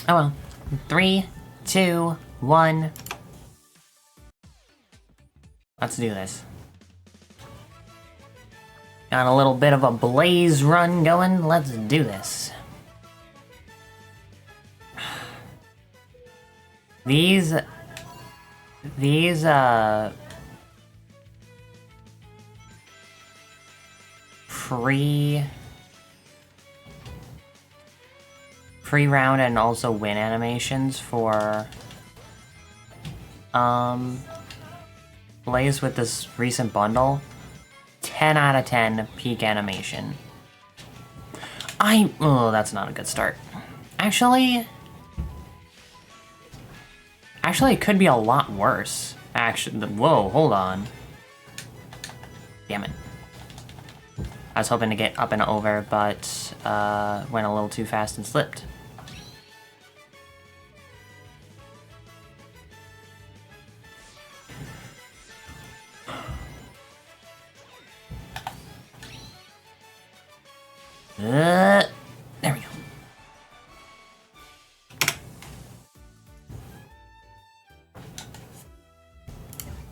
Oh well. 3, 2, 1. Let's do this. Got a little bit of a blaze run going. Let's do this. These free round and also win animations for Blaze with this recent bundle, 10 out of 10 peak animation. Oh, that's not a good start. Actually, it could be a lot worse. Actually, whoa, hold on. Damn it. I was hoping to get up and over, but went a little too fast and slipped. There we go.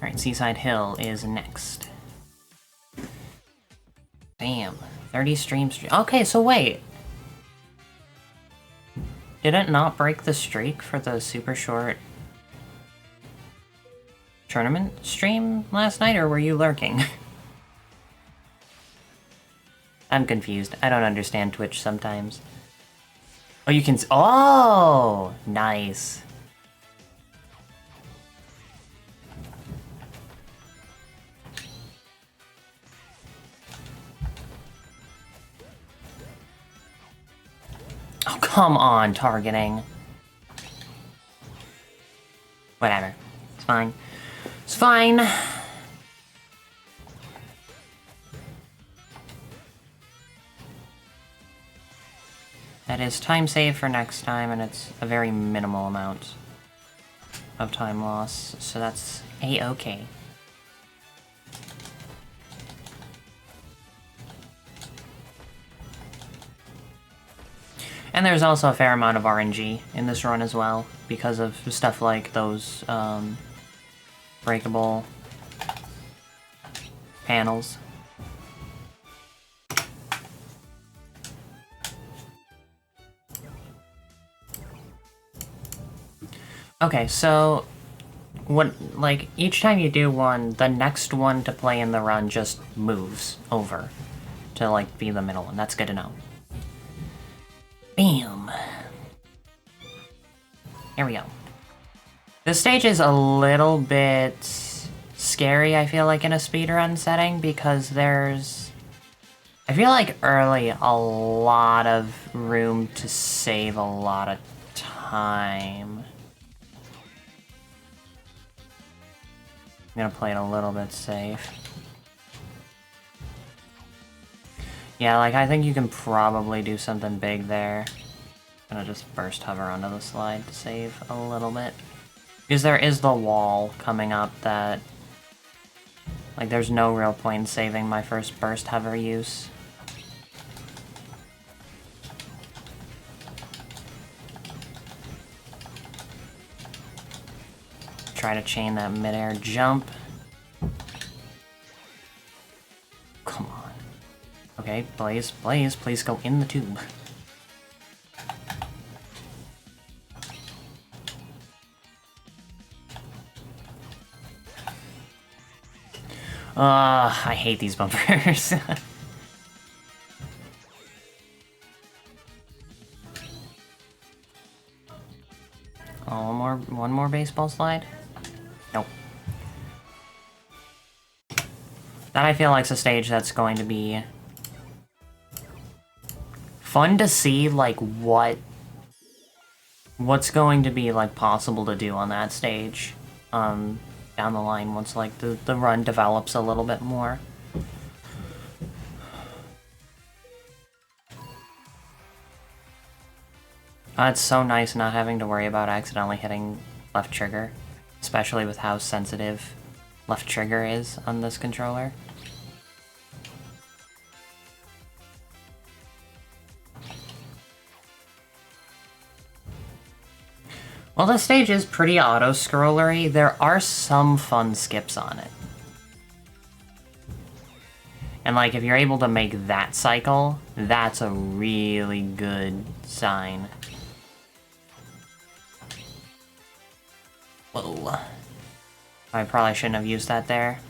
Alright, Seaside Hill is next. Damn. 30 streams. Okay, so wait. Did it not break the streak for the super short tournament stream last night, or were you lurking? I'm confused. I don't understand Twitch sometimes. Oh, you can... Oh! Nice. Oh, come on, targeting. Whatever. It's fine. It's fine. That is time save for next time, and it's a very minimal amount of time loss, so that's a-okay. And there's also a fair amount of RNG in this run as well, because of stuff like those breakable panels. Okay, so like each time you do one, the next one to play in the run just moves over to like be the middle one. That's good to know. Bam. Here we go. This stage is a little bit scary, I feel like, in a speedrun setting, because there's... I feel like early, a lot of room to save a lot of time. I'm gonna play it a little bit safe. Yeah, like, I think you can probably do something big there. I'm gonna just burst hover onto the slide to save a little bit. Because there is the wall coming up that... Like, there's no real point in saving my first burst hover use. Try to chain that midair jump. Come on. Okay, Blaze, please go in the tube. I hate these bumpers. Oh, one more baseball slide? Nope. That I feel like's a stage that's going to be fun to see, like, what's going to be, like, possible to do on that stage, down the line once, like, the run develops a little bit more. It's so nice not having to worry about accidentally hitting left trigger, especially with how sensitive left trigger is on this controller. Well, this stage is pretty auto-scrollery. There are some fun skips on it. And, like, if you're able to make that cycle, that's a really good sign. Whoa. I probably shouldn't have used that there.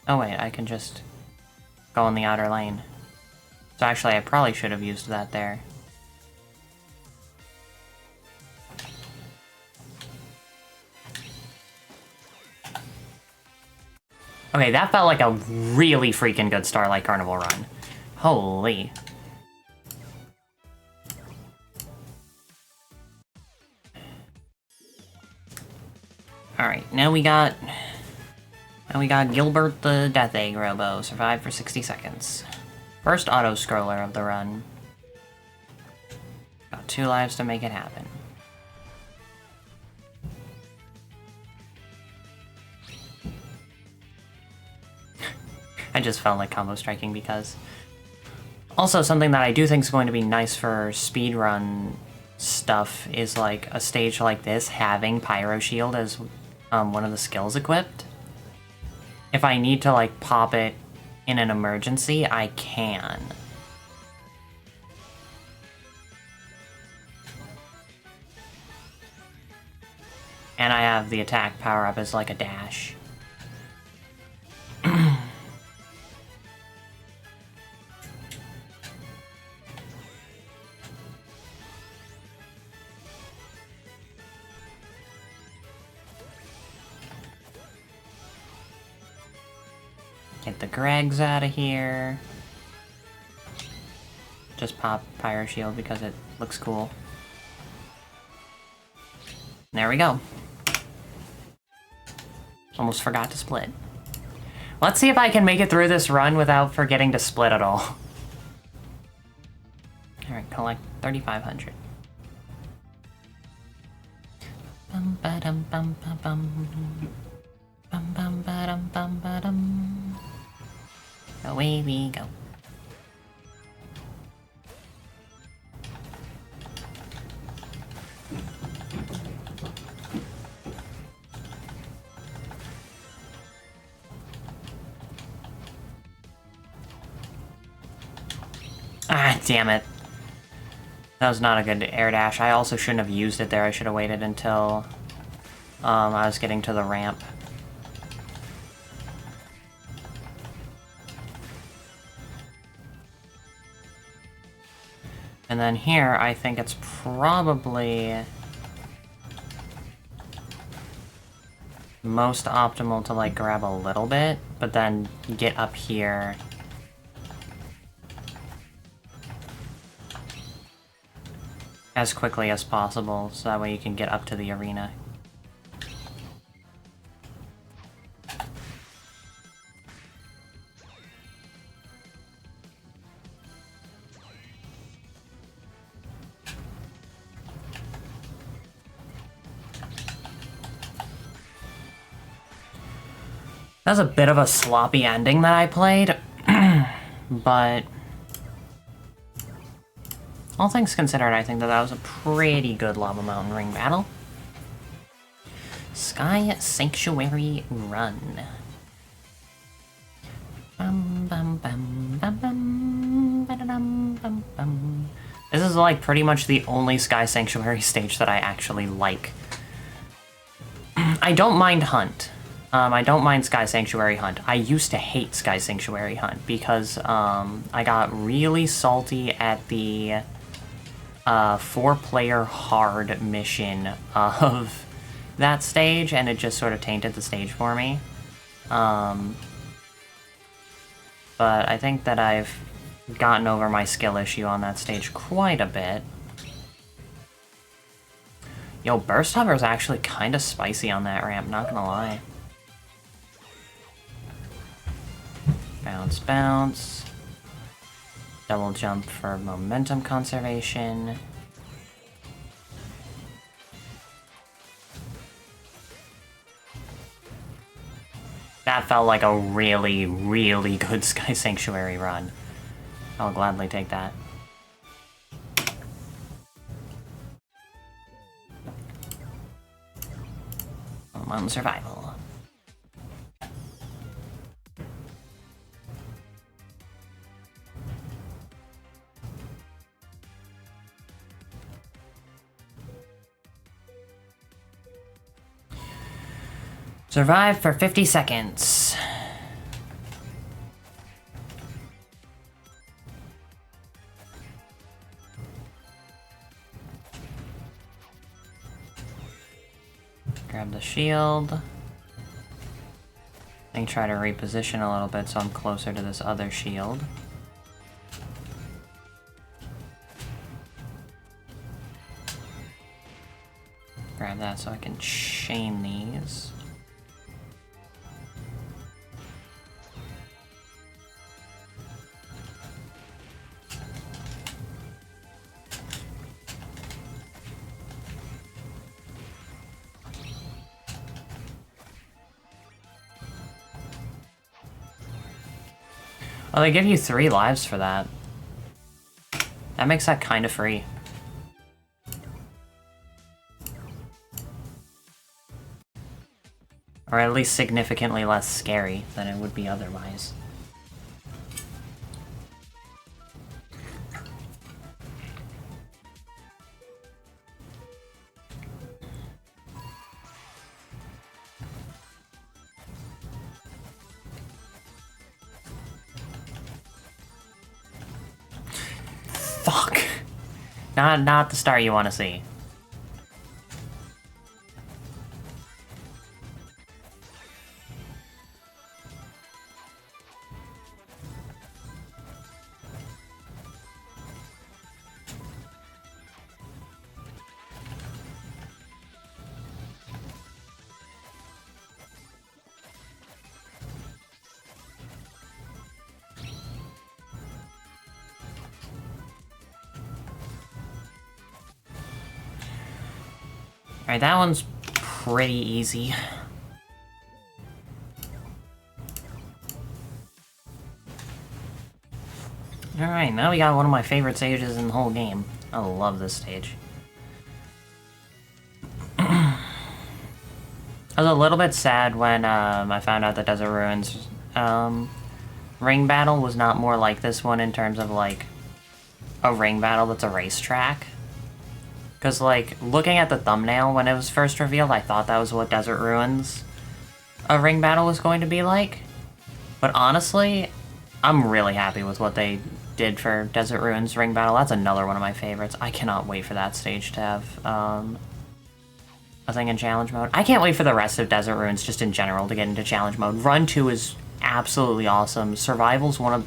Oh wait, I can just go in the outer lane. So actually, I probably should have used that there. Okay, that felt like a really freaking good Starlight Carnival run. Holy. Alright, now we got Gilbert the Death Egg Robo. Survived for 60 seconds. First auto-scroller of the run. Got 2 lives to make it happen. I just felt like combo striking because... Also, something that I do think is going to be nice for speedrun stuff is, like, a stage like this having Pyro Shield as one of the skills equipped. If I need to, like, pop it in an emergency, I can. And I have the attack power-up as, like, a dash. Get the Gregs out of here. Just pop Pyro Shield because it looks cool. There we go. Almost forgot to split. Let's see if I can make it through this run without forgetting to split at all. Alright, collect 3,500. Bum ba dum bum ba bum. Bum bum ba dum bum ba dum. Away we go. Ah, damn it. That was not a good air dash. I also shouldn't have used it there. I should have waited until I was getting to the ramp. And then here, I think it's probably most optimal to, like, grab a little bit, but then get up here. As quickly as possible, so that way you can get up to the arena. That was a bit of a sloppy ending that I played, but all things considered, I think that was a pretty good Lava Mountain Ring battle. Sky Sanctuary Run. Bum, bum, bum, bum, bum, ba-da-dum, bum, bum. This is, like, pretty much the only Sky Sanctuary stage that I actually like. I don't mind Hunt. I don't mind Sky Sanctuary Hunt. I used to hate Sky Sanctuary Hunt because I got really salty at the 4-player hard mission of that stage, and it just sort of tainted the stage for me. But I think that I've gotten over my skill issue on that stage quite a bit. Yo, Burst Hover is actually kind of spicy on that ramp, not gonna lie. Bounce, bounce. Double jump for momentum conservation. That felt like a really, really good Sky Sanctuary run. I'll gladly take that. Come on, survival. Survive for 50 seconds. Grab the shield. And try to reposition a little bit so I'm closer to this other shield. Grab that so I can chain these. Oh, they give you 3 lives for that. That makes that kind of free. Or at least significantly less scary than it would be otherwise. Fuck. Not the start you want to see. Alright, that one's pretty easy. Alright, now we got one of my favorite stages in the whole game. I love this stage. I was a little bit sad when I found out that Desert Ruins ring battle was not more like this one in terms of, like, a ring battle that's a racetrack. Because, like, looking at the thumbnail when it was first revealed, I thought that was what Desert Ruins a ring battle was going to be like. But honestly, I'm really happy with what they did for Desert Ruins ring battle. That's another one of my favorites. I cannot wait for that stage to have a thing in challenge mode. I can't wait for the rest of Desert Ruins just in general to get into challenge mode. Run 2 is absolutely awesome. Survival's one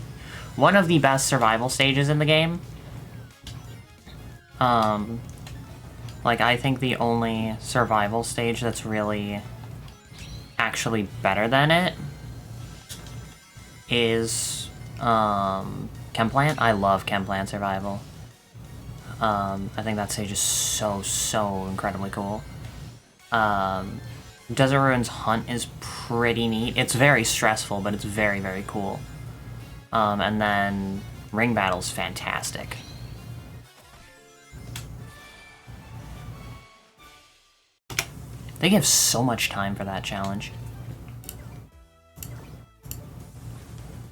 of the best survival stages in the game. Like, I think the only survival stage that's really actually better than it is Chemplant. I love Chemplant survival. I think that stage is so incredibly cool. Desert Ruins Hunt is pretty neat. It's very stressful, but it's very cool. And then Ring Battle's fantastic. They give so much time for that challenge.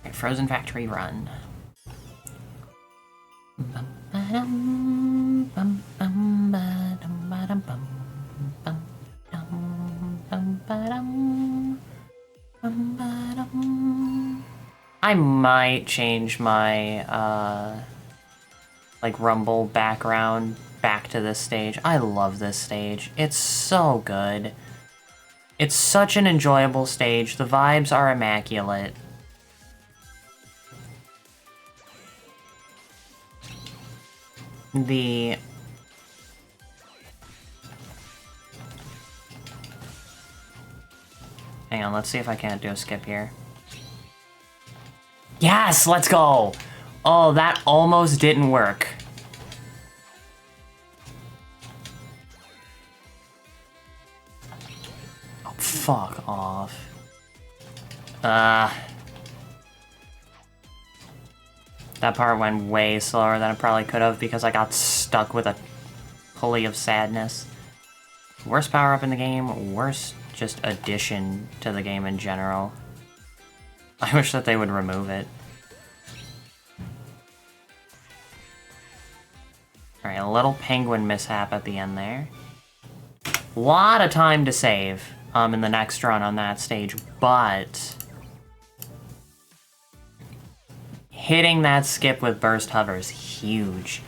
Right, Frozen Factory Run. I might change my, like, Rumble background back to this stage. I love this stage. It's so good. It's such an enjoyable stage. The vibes are immaculate. Hang on, let's see if I can't do a skip here. Yes, let's go! Oh, that almost didn't work. Fuck off. That part went way slower than it probably could have because I got stuck with a pulley of sadness. Worst power-up in the game, worst just addition to the game in general. I wish that they would remove it. Alright, a little penguin mishap at the end there. Lot of time to save in the next run on that stage, but hitting that skip with burst hover is huge.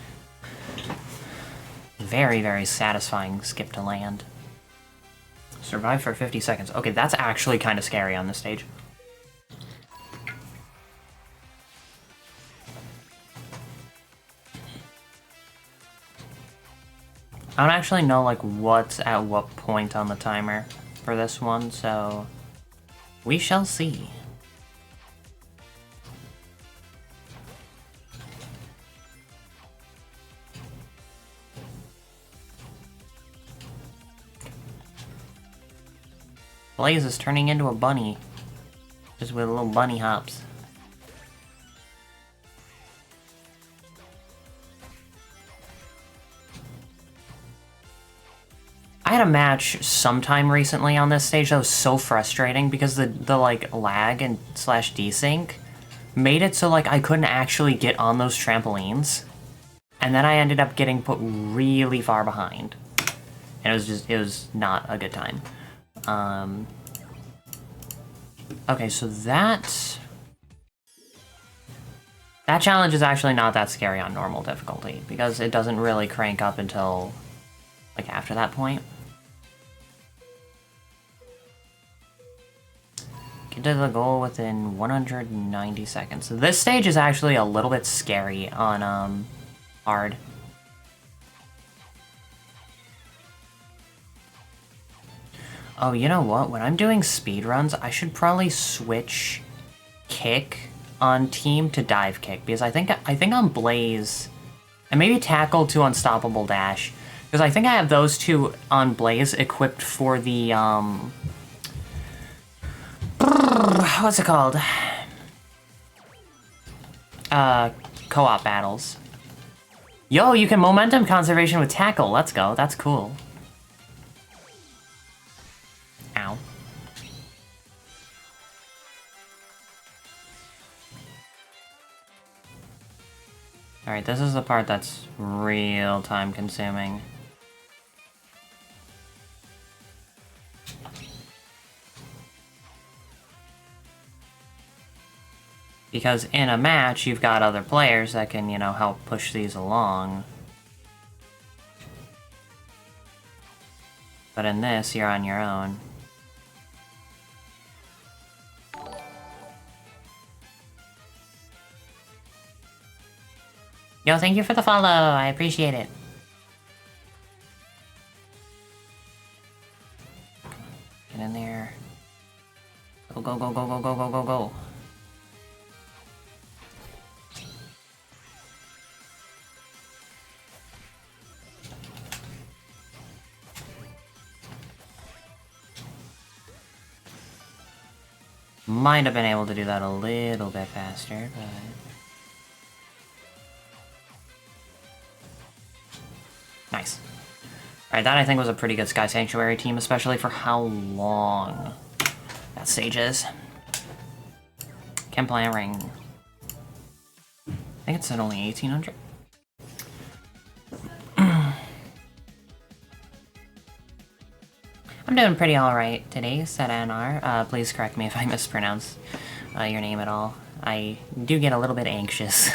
Very, very satisfying skip to land. Survive for 50 seconds. Okay, that's actually kind of scary on this stage. I don't actually know, like, what's at what point on the timer for this one, so we shall see. Blaze is turning into a bunny, just with little bunny hops. I had a match sometime recently on this stage that was so frustrating because the like lag and slash desync made it so like I couldn't actually get on those trampolines, and then I ended up getting put really far behind, and it was not a good time. Okay, so that challenge is actually not that scary on normal difficulty because it doesn't really crank up until like after that point. Get to the goal within 190 seconds. So this stage is actually a little bit scary on hard. Oh, you know what? When I'm doing speedruns, I should probably switch kick on team to dive kick, because I think on Blaze, and maybe tackle to unstoppable dash, because I think I have those two on Blaze equipped for the what's it called? Co-op battles. Yo, you can momentum conservation with tackle. Let's go. That's cool. Ow. Alright, this is the part that's real time consuming. Because in a match, you've got other players that can, you know, help push these along. But in this, you're on your own. Yo, thank you for the follow. I appreciate it. Get in there. Go, go, go, go, go, go, go, go, go. Might have been able to do that a little bit faster, but... Nice. Alright, that I think was a pretty good Sky Sanctuary team, especially for how long that stage is. Can't play a ring. I think it said only 1800. I'm doing pretty alright today, said Anar. Please correct me if I mispronounce your name at all. I do get a little bit anxious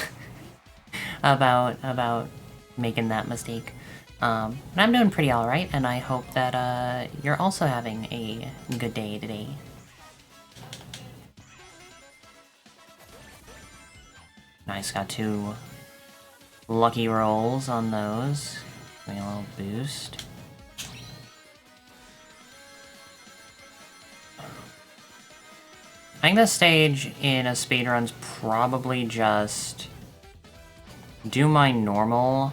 about making that mistake. But I'm doing pretty alright, and I hope that you're also having a good day today. Nice, got 2 lucky rolls on those. Give me a little boost. I think this stage in a speedrun's probably just do my normal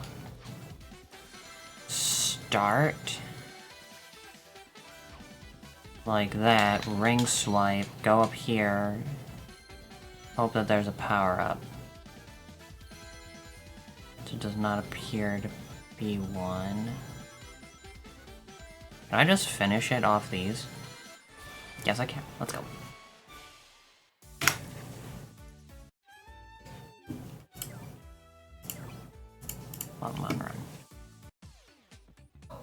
start. Like that, ring swipe, go up here, hope that there's a power-up. It does not appear to be one. Can I just finish it off these? Yes, I can. Let's go. Long run.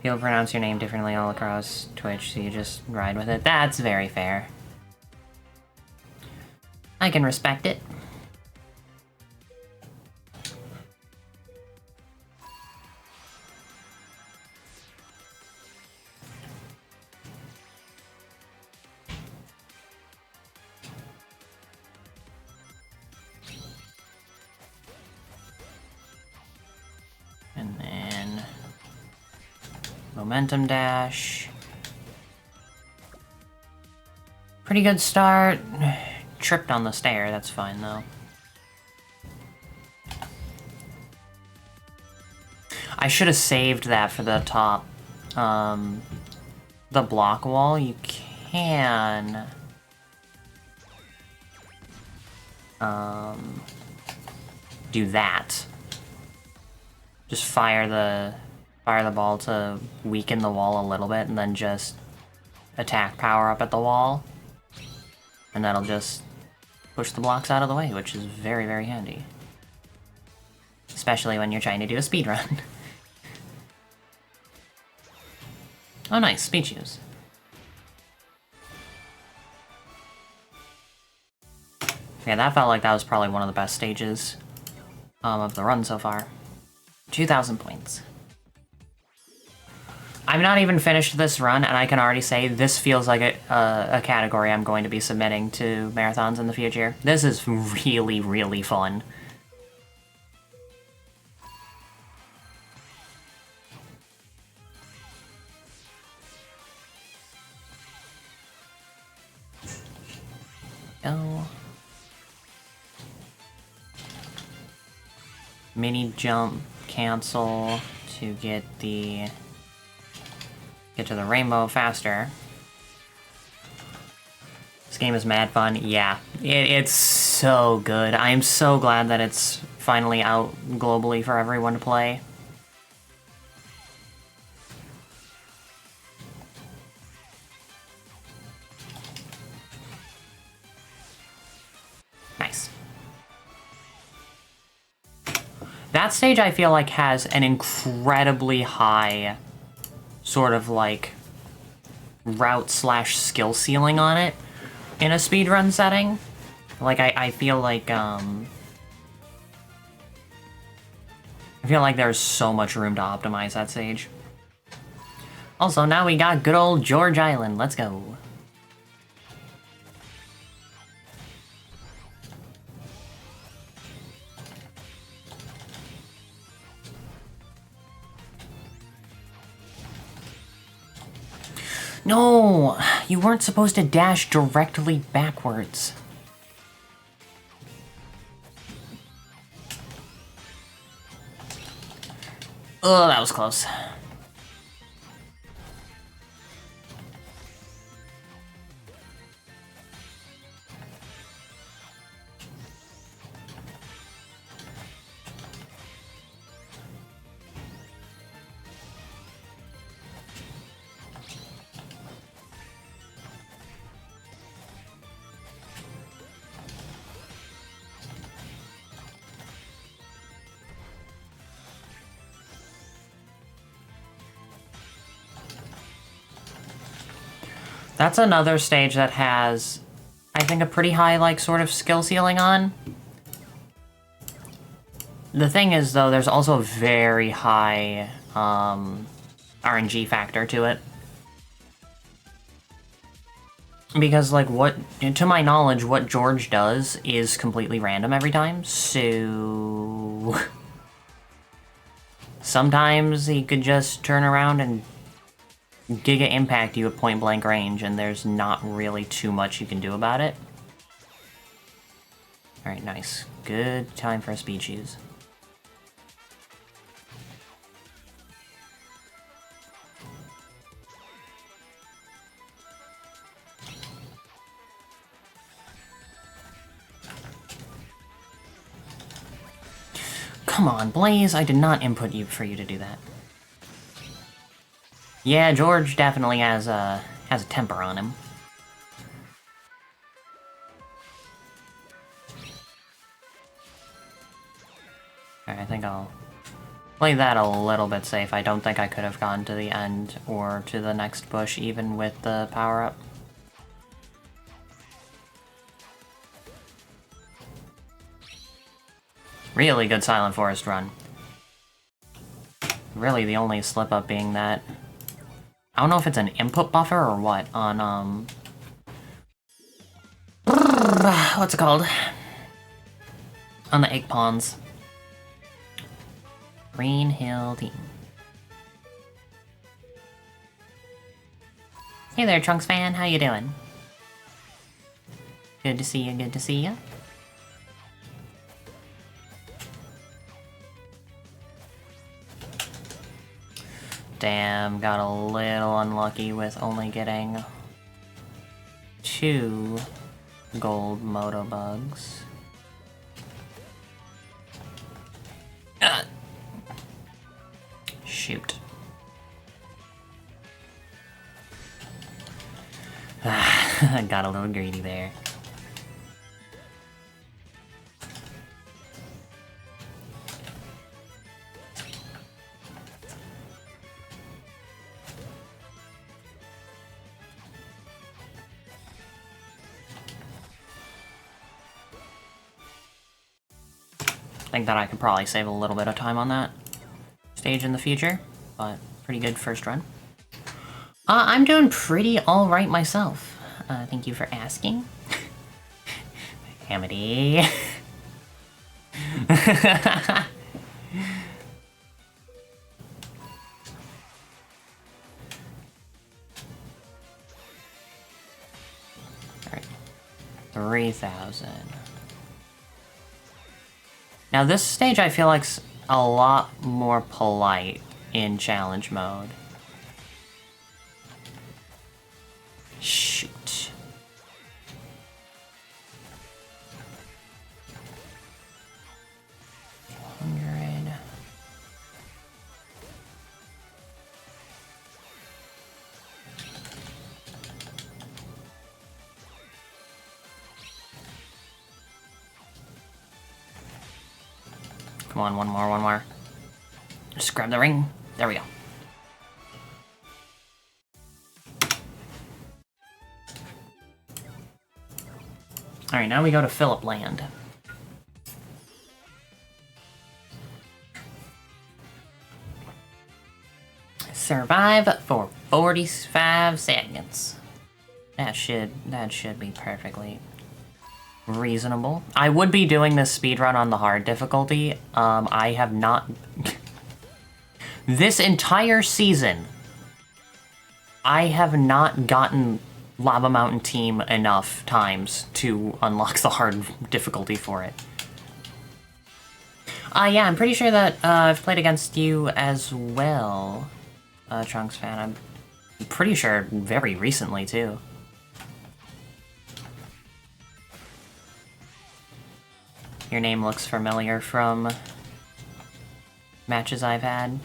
People pronounce your name differently all across Twitch, so you just ride with it. That's very fair. I can respect it. And then momentum dash. Pretty good start. Tripped on the stair, that's fine though. I should have saved that for the top. The block wall, you can do that. Just fire the ball to weaken the wall a little bit, and then just attack power up at the wall. And that'll just push the blocks out of the way, which is very, very handy. Especially when you're trying to do a speedrun. Oh nice, speed shoes. Yeah, that felt like that was probably one of the best stages of the run so far. 2,000 points. I'm not even finished this run, and I can already say this feels like a category I'm going to be submitting to marathons in the future. This is really, really fun. Go. Mini jump cancel to get to the rainbow faster. This game is mad fun. Yeah, it's so good. I am so glad that it's finally out globally for everyone to play. Nice. That stage, I feel like, has an incredibly high sort of, like, route/skill ceiling on it in a speedrun setting. Like, I feel like, I feel like there's so much room to optimize that stage. Also, now we got good old George Island. Let's go. No! You weren't supposed to dash directly backwards. Oh, that was close. That's another stage that has, I think, a pretty high, like, sort of skill ceiling on. The thing is, though, there's also a very high RNG factor to it. Because, like, to my knowledge, what George does is completely random every time, so... Sometimes he could just turn around and Giga impact you at point blank range, and there's not really too much you can do about it. Alright, nice. Good time for a speed shoes. Come on, Blaze, I did not input you for you to do that. Yeah, George definitely has a temper on him. Alright, I think I'll play that a little bit safe. I don't think I could have gone to the end or to the next bush even with the power-up. Really good Silent Forest run. Really the only slip-up being that... I don't know if it's an input buffer or what on, what's it called? On the egg pawns. Green Hill team. Hey there, Trunks fan. How you doing? Good to see you, good to see you. Damn, got a little unlucky with only getting 2 gold Motobugs. Shoot. Got a little greedy there. I think that I could probably save a little bit of time on that stage in the future, but pretty good first run. I'm doing pretty alright myself. Thank you for asking. Amity. Alright. 3,000. Now this stage I feel like's a lot more polite in challenge mode. Shoot. Come on, one more. Just grab the ring. There we go. Alright, now we go to Phillip Land. Survive for 45 seconds. That should be perfectly reasonable. I would be doing this speedrun on the hard difficulty. I have not... This entire season, I have not gotten Lava Mountain Team enough times to unlock the hard difficulty for it. Yeah, I'm pretty sure that I've played against you as well, Trunks fan. I'm pretty sure very recently, too. Your name looks familiar from matches I've had.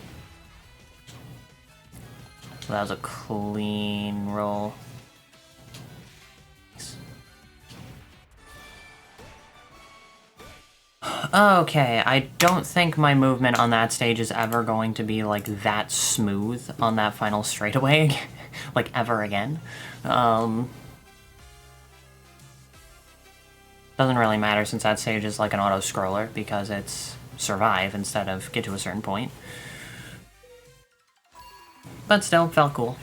That was a clean roll. Okay, I don't think my movement on that stage is ever going to be, like, that smooth on that final straightaway, like, ever again. Doesn't really matter since that stage is like an auto-scroller, because it's survive instead of get to a certain point. But still, felt cool.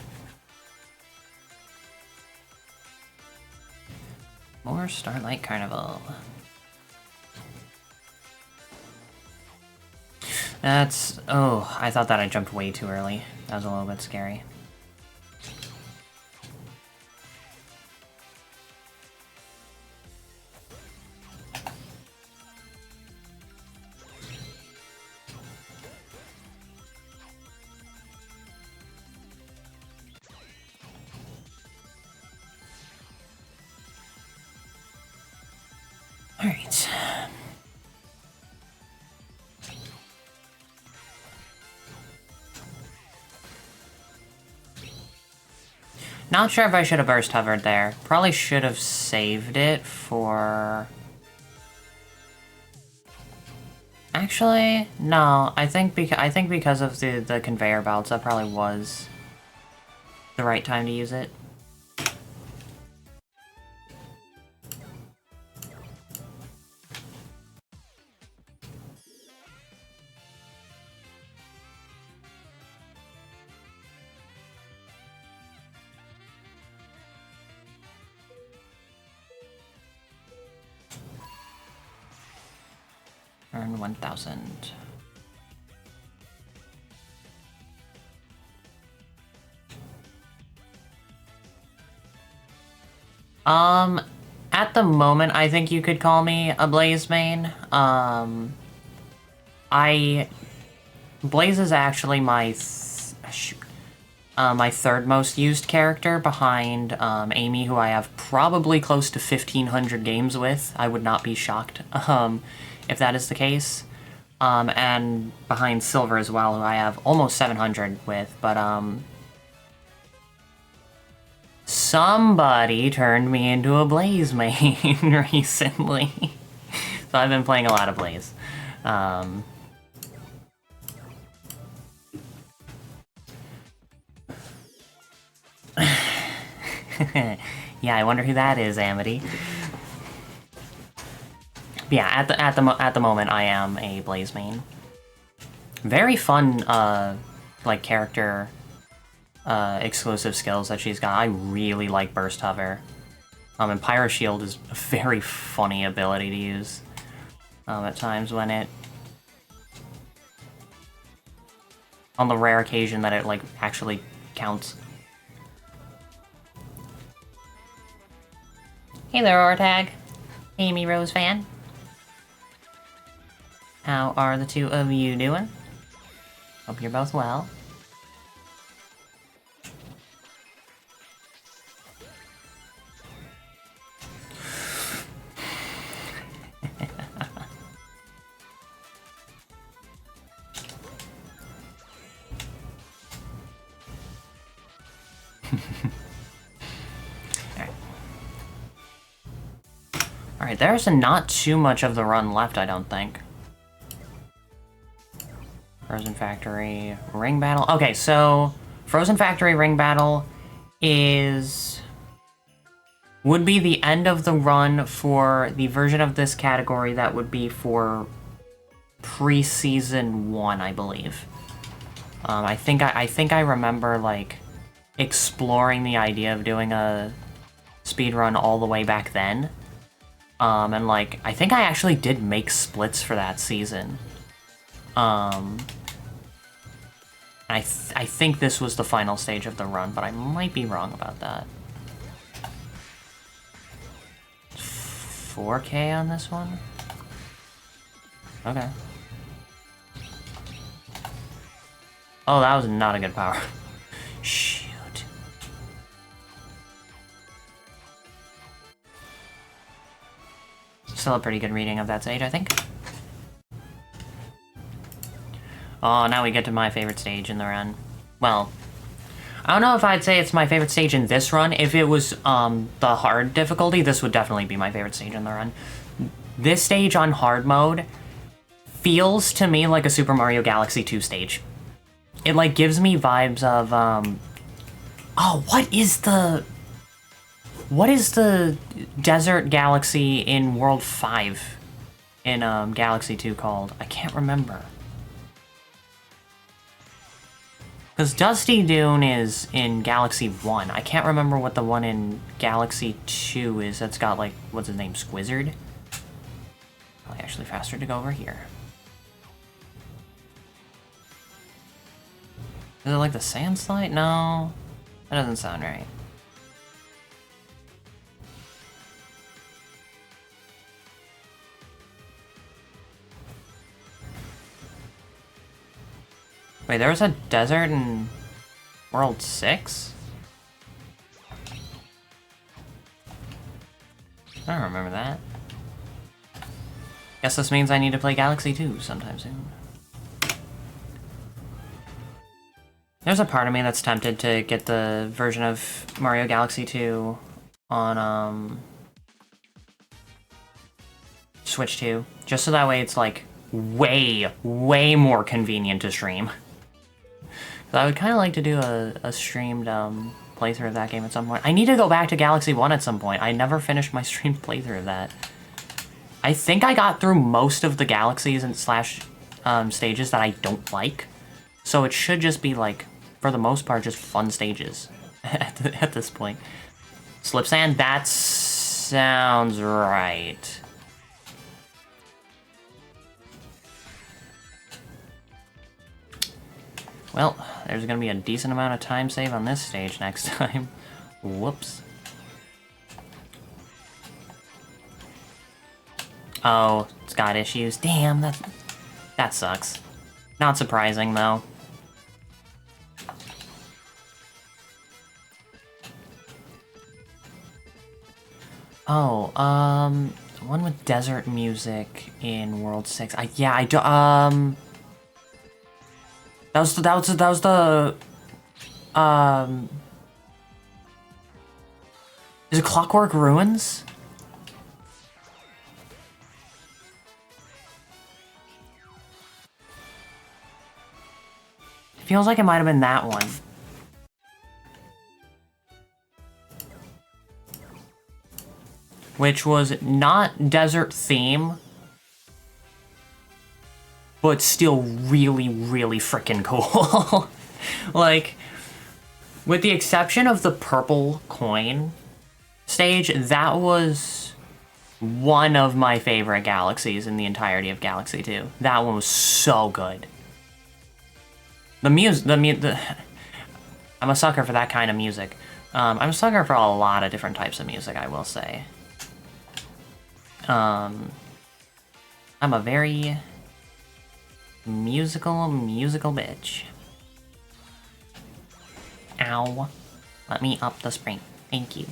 More Starlight Carnival. That's... oh, I thought that I jumped way too early. That was a little bit scary. Alright. Not sure if I should have burst hovered there. Probably should have saved it for... Actually, no. I think because of the conveyor belts, that probably was the right time to use it. Earn 1,000. At the moment, I think you could call me a Blaze main. Blaze is actually my my third most used character behind Amy, who I have probably close to 1,500 games with. I would not be shocked if that is the case. And behind Silver as well, who I have almost 700 with, but somebody turned me into a Blaze main recently. So I've been playing a lot of Blaze. Yeah, I wonder who that is, Amity. Yeah, at the moment, I am a Blaze main. Very fun, like, character exclusive skills that she's got. I really like Burst Hover. And Pyro Shield is a very funny ability to use at times when it... on the rare occasion that it, like, actually counts. Hey there, Ortag. Amy Rose fan. How are the two of you doing? Hope you're both well. Alright, there's not too much of the run left, I don't think. Frozen Factory, Ring Battle. Okay, so Frozen Factory Ring Battle would be the end of the run for the version of this category that would be for pre-season 1, I believe. I think I remember, like, exploring the idea of doing a speedrun all the way back then. And, like, I think I actually did make splits for that season. I think this was the final stage of the run, but I might be wrong about that. 4K on this one? Okay. Oh, that was not a good power. Shoot. Still a pretty good reading of that stage, I think. Oh, now we get to my favorite stage in the run. Well, I don't know if I'd say it's my favorite stage in this run. If it was the hard difficulty, this would definitely be my favorite stage in the run. This stage on hard mode feels to me like a Super Mario Galaxy 2 stage. It, like, gives me vibes of, oh, what is the desert galaxy in World 5 in, Galaxy 2 called? I can't remember. Because Dusty Dune is in Galaxy 1. I can't remember what the one in Galaxy 2 is that's got, like, what's his name, Squizzard? Probably actually faster to go over here. Is it like the sand slide? No. That doesn't sound right. Wait, there was a desert in World 6? I don't remember that. Guess this means I need to play Galaxy 2 sometime soon. There's a part of me that's tempted to get the version of Mario Galaxy 2 on, Switch 2. Just so that way it's, like, way, way more convenient to stream. So I would kind of like to do a streamed playthrough of that game at some point. I need to go back to Galaxy 1 at some point. I never finished my streamed playthrough of that. I think I got through most of the galaxies and slash stages that I don't like. So it should just be, like, for the most part, just fun stages at this point. Slip Sand, that sounds right. Well, there's gonna be a decent amount of time save on this stage next time. Whoops. Oh, it's got issues. Damn, that sucks. Not surprising, though. Oh, one with desert music in World 6. Yeah, I do, that was the, is it Clockwork Ruins? It feels like it might have been that one. Which was not desert theme, but still really, really freaking cool. Like, with the exception of the purple coin stage, that was one of my favorite galaxies in the entirety of Galaxy 2. That one was so good. I'm a sucker for that kind of music. I'm a sucker for a lot of different types of music, I will say. I'm a very musical bitch. Ow. Let me up the spring. Thank you.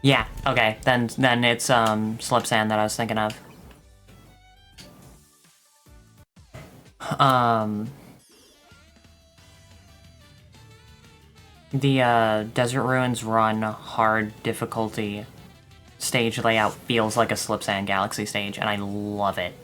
Yeah, okay, then it's, Slip Sand that I was thinking of. The, Desert Ruins Run hard difficulty stage layout feels like a Slip Sand Galaxy stage, and I love it.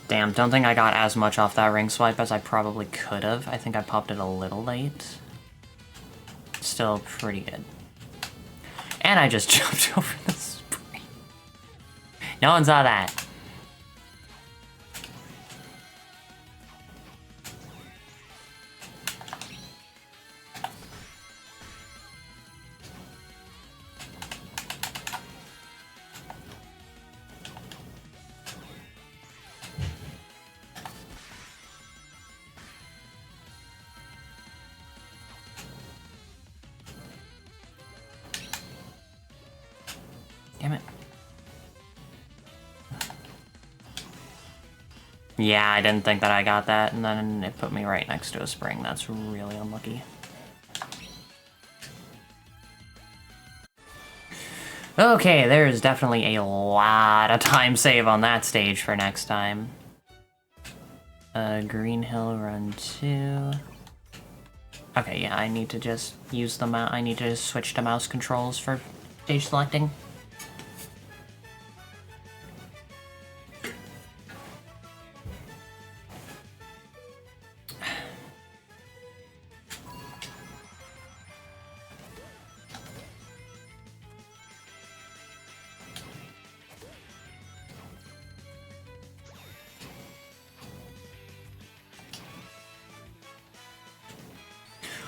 Damn, don't think I got as much off that ring swipe as I probably could have. I think I popped it a little late. Still pretty good. And I just jumped over the spring. No one saw that. Damn it. Yeah, I didn't think that I got that, and then it put me right next to a spring. That's really unlucky. Okay, there's definitely a lot of time save on that stage for next time. Green Hill Run 2. Okay, yeah, I need to just use the mouse. I need to just switch to mouse controls for stage selecting.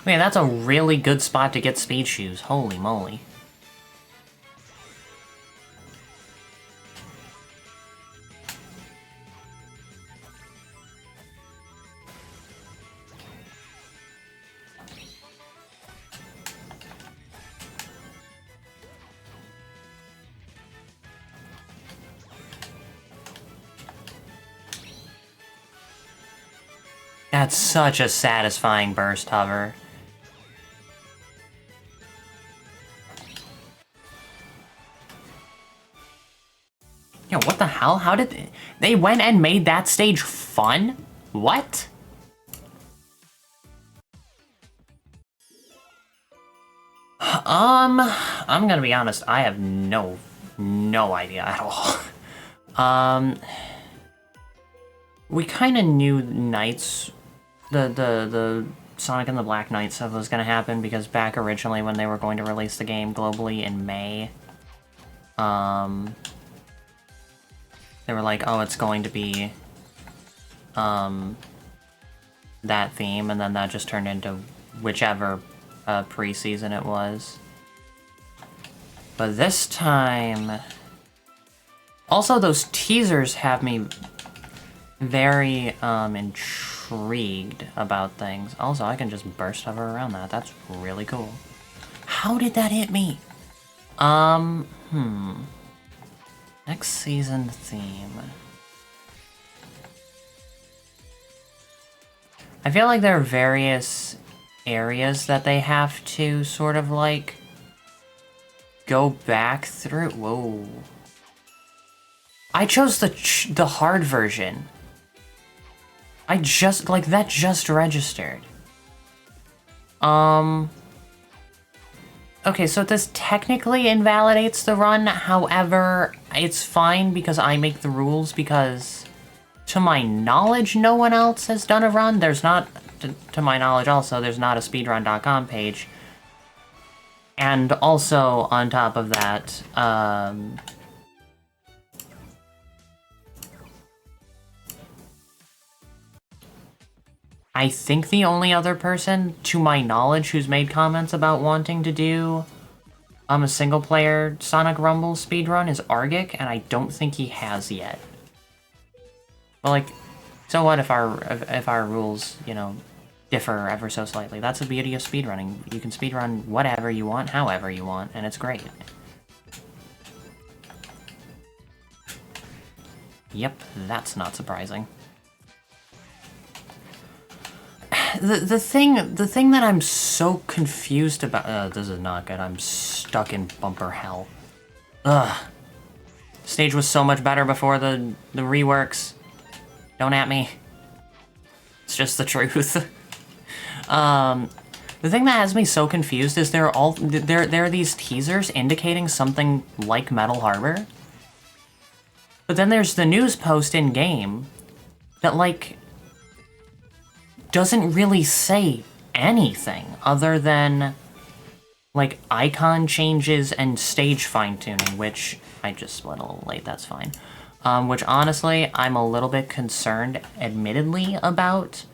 Man, that's a really good spot to get speed shoes. Holy moly. That's such a satisfying burst hover. Yo, what the hell? How did they went and made that stage fun? What? I'm gonna be honest, I have no idea at all. We kind of knew Knights, the Sonic and the Black Knight stuff was gonna happen because back originally when they were going to release the game globally in May, they were like, oh, it's going to be, that theme, and then that just turned into whichever preseason it was. But this time... Also, those teasers have me very intrigued about things. Also, I can just burst hover around that. That's really cool. How did that hit me? Next season theme. I feel like there are various areas that they have to sort of like go back through. Whoa. I chose the hard version. I just, like, that just registered. Okay, so this technically invalidates the run, however, it's fine because I make the rules because, to my knowledge, no one else has done a run. There's not, to my knowledge also, there's not a speedrun.com page. And also, on top of that, I think the only other person, to my knowledge, who's made comments about wanting to do a single-player Sonic Rumble speedrun is Argic, and I don't think he has yet. But, like, so what if our rules, you know, differ ever so slightly? That's the beauty of speedrunning. You can speedrun whatever you want, however you want, and it's great. Yep, that's not surprising. The thing that I'm so confused about... this is not good. I'm stuck in bumper hell. Ugh. Stage was so much better before the reworks. Don't at me. It's just the truth. The thing that has me so confused is there are these teasers indicating something like Metal Harbor. But then there's the news post in-game that, like, doesn't really say anything other than, like, icon changes and stage fine-tuning, which I just split a little late, that's fine. Which, honestly, I'm a little bit concerned, admittedly, about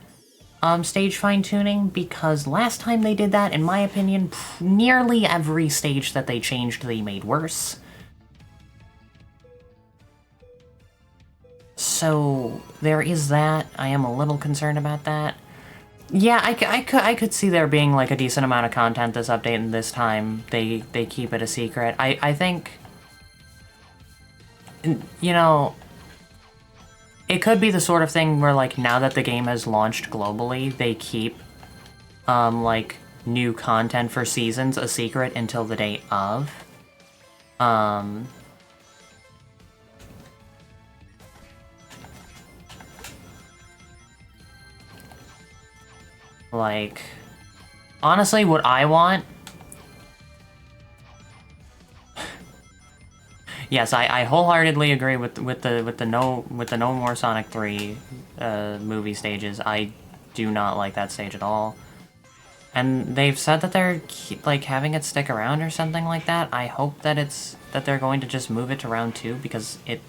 stage fine-tuning, because last time they did that, in my opinion, nearly every stage that they changed, they made worse. So, there is that. I am a little concerned about that. Yeah, I could see there being, like, a decent amount of content this update, and this time they keep it a secret. I think, you know, it could be the sort of thing where, like, now that the game has launched globally, they keep, like, new content for seasons a secret until the day of. Like, honestly, what I want... Yes, I wholeheartedly agree with the No More Sonic 3 movie stages. I do not like that stage at all. And they've said that they're like having it stick around or something like that. I hope that they're going to just move it to round 2 because it,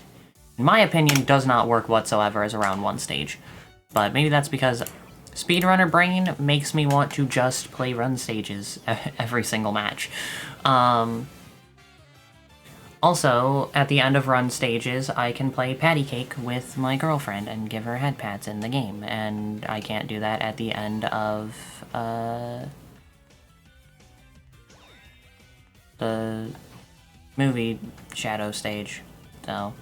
in my opinion, does not work whatsoever as a round 1 stage. But maybe that's because speedrunner brain makes me want to just play run stages every single match. Also, at the end of run stages, I can play patty cake with my girlfriend and give her head pats in the game, and I can't do that at the end of, the movie Shadow stage, so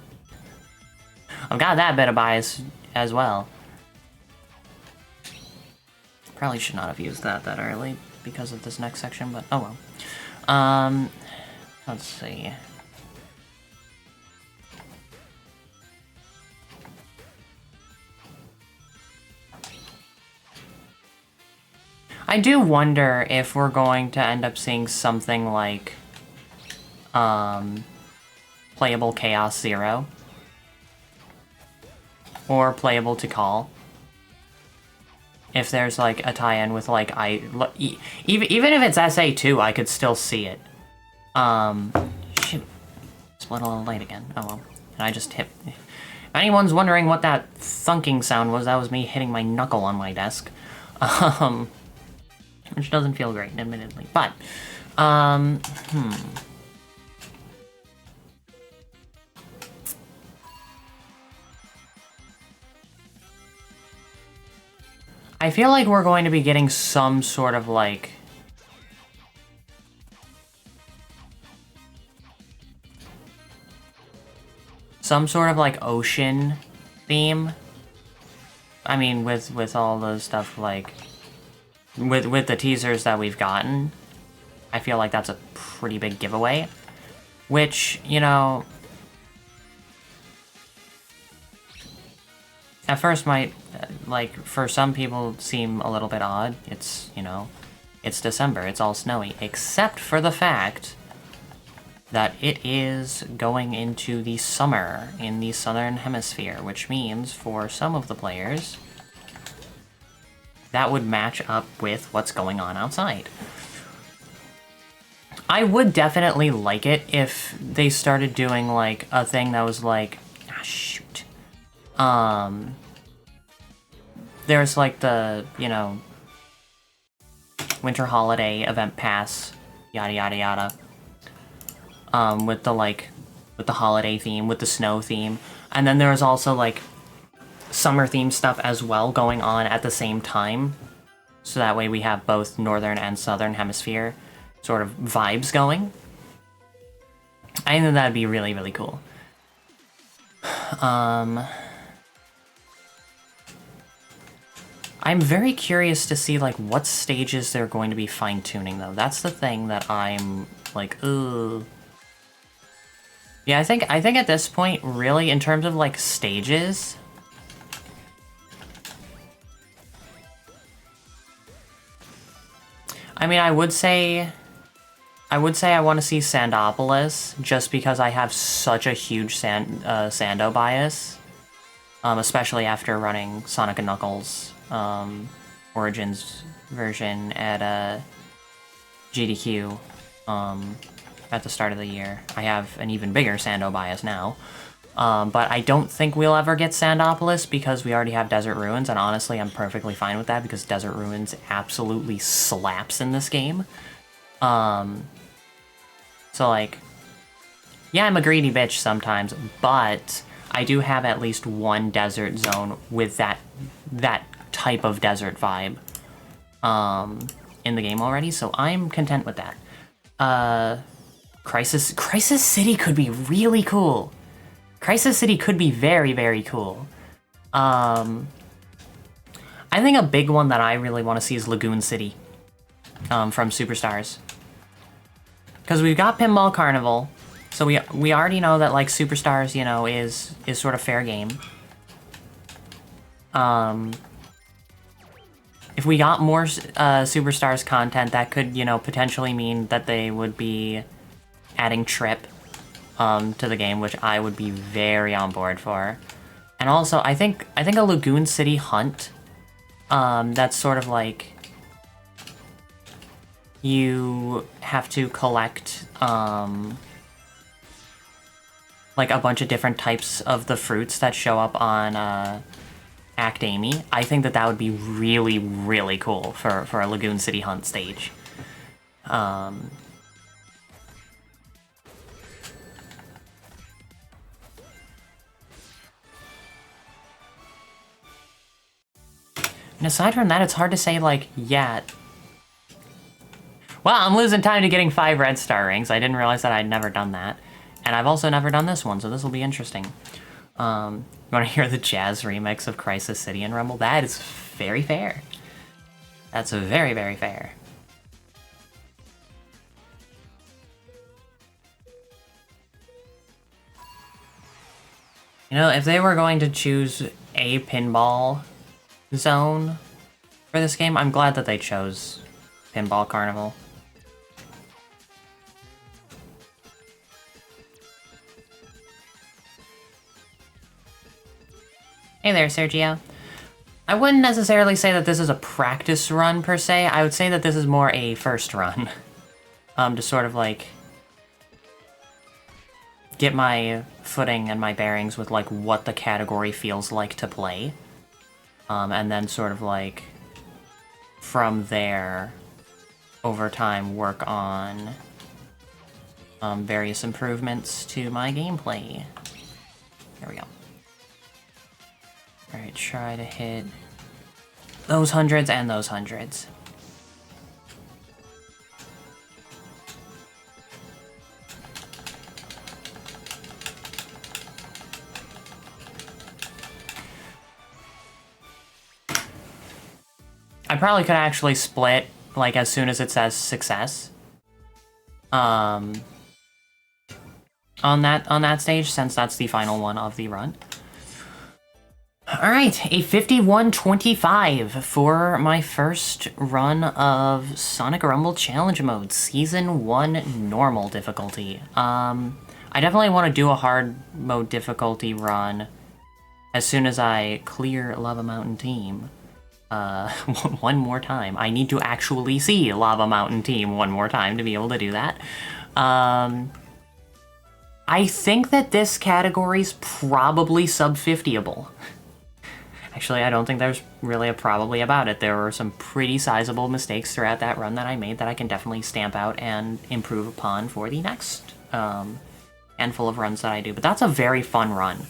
I've got that bit of bias as well. Probably should not have used that early because of this next section, but oh well. Let's see. I do wonder if we're going to end up seeing something like, playable Chaos Zero. Or playable to call. If there's, like, a tie-in with, like, even if it's SA2, I could still see it. Shoot. Split a little late again. Oh well. And I just hit... If anyone's wondering what that thunking sound was, that was me hitting my knuckle on my desk. Which doesn't feel great, admittedly. But, I feel like we're going to be getting some sort of, like... Some sort of, like, ocean theme. I mean, with all the stuff, like... With the teasers that we've gotten, I feel like that's a pretty big giveaway. Which, you know... At first might, like, for some people seem a little bit odd. It's, you know, it's December, it's all snowy. Except for the fact that it is going into the summer in the southern hemisphere, which means for some of the players, that would match up with what's going on outside. I would definitely like it if they started doing, like, a thing that was like... Ah, shoot. There's, like, the, you know... Winter Holiday Event Pass, yada yada yada. With the, like... With the holiday theme, with the snow theme. And then there's also, like... summer themed stuff as well going on at the same time. So that way we have both northern and southern hemisphere sort of vibes going. I think that'd be really, really cool. I'm very curious to see, like, what stages they're going to be fine-tuning, though. That's the thing that I'm, like, ugh. Yeah, I think at this point, really, in terms of, like, stages... I mean, I would say I want to see Sandopolis, just because I have such a huge Sando bias. Especially after running Sonic & Knuckles Origins version at GDQ at the start of the year. I have an even bigger Sando bias now. But I don't think we'll ever get Sandopolis because we already have Desert Ruins, and honestly, I'm perfectly fine with that because Desert Ruins absolutely slaps in this game. So, like, yeah, I'm a greedy bitch sometimes, but I do have at least one desert zone with that type of desert vibe in the game already, so I'm content with that. Crisis City could be really cool. Crisis City could be very, very cool. I think a big one that I really want to see is Lagoon City from Superstars. Because we've got Pinball Carnival, so we already know that, like, Superstars, you know, is sort of fair game. If we got more Superstars content, that could, you know, potentially mean that they would be adding Trip to the game, which I would be very on board for. And also, I think a Lagoon City hunt, that's sort of like... You have to collect, like, a bunch of different types of the fruits that show up on, Act Amy. I think that would be really, really cool for a Lagoon City hunt stage. And aside from that, it's hard to say, like, yeah... Well, I'm losing time to getting 5 red star rings. I didn't realize that I'd never done that. And I've also never done this one, so this will be interesting. You want to hear the jazz remix of Crisis City and Rumble? That is very fair. That's very, very fair. You know, if they were going to choose a pinball zone for this game, I'm glad that they chose Pinball Carnival. Hey there, Sergio. I wouldn't necessarily say that this is a practice run, per se. I would say that this is more a first run. To sort of, like, get my footing and my bearings with, like, what the category feels like to play. And then sort of, like, from there, over time, work on various improvements to my gameplay. There we go. Alright, try to hit those hundreds and those hundreds. I probably could actually split, like, as soon as it says success. On that stage, since that's the final one of the run. Alright, a 51-25 for my first run of Sonic Rumble Challenge Mode, Season 1 Normal difficulty. I definitely want to do a hard mode difficulty run as soon as I clear Lava Mountain Team. One more time. I need to actually see Lava Mountain Team one more time to be able to do that. I think that this category's probably sub-50able. Actually, I don't think there's really a probably about it. There were some pretty sizable mistakes throughout that run that I made that I can definitely stamp out and improve upon for the next handful of runs that I do. But that's a very fun run.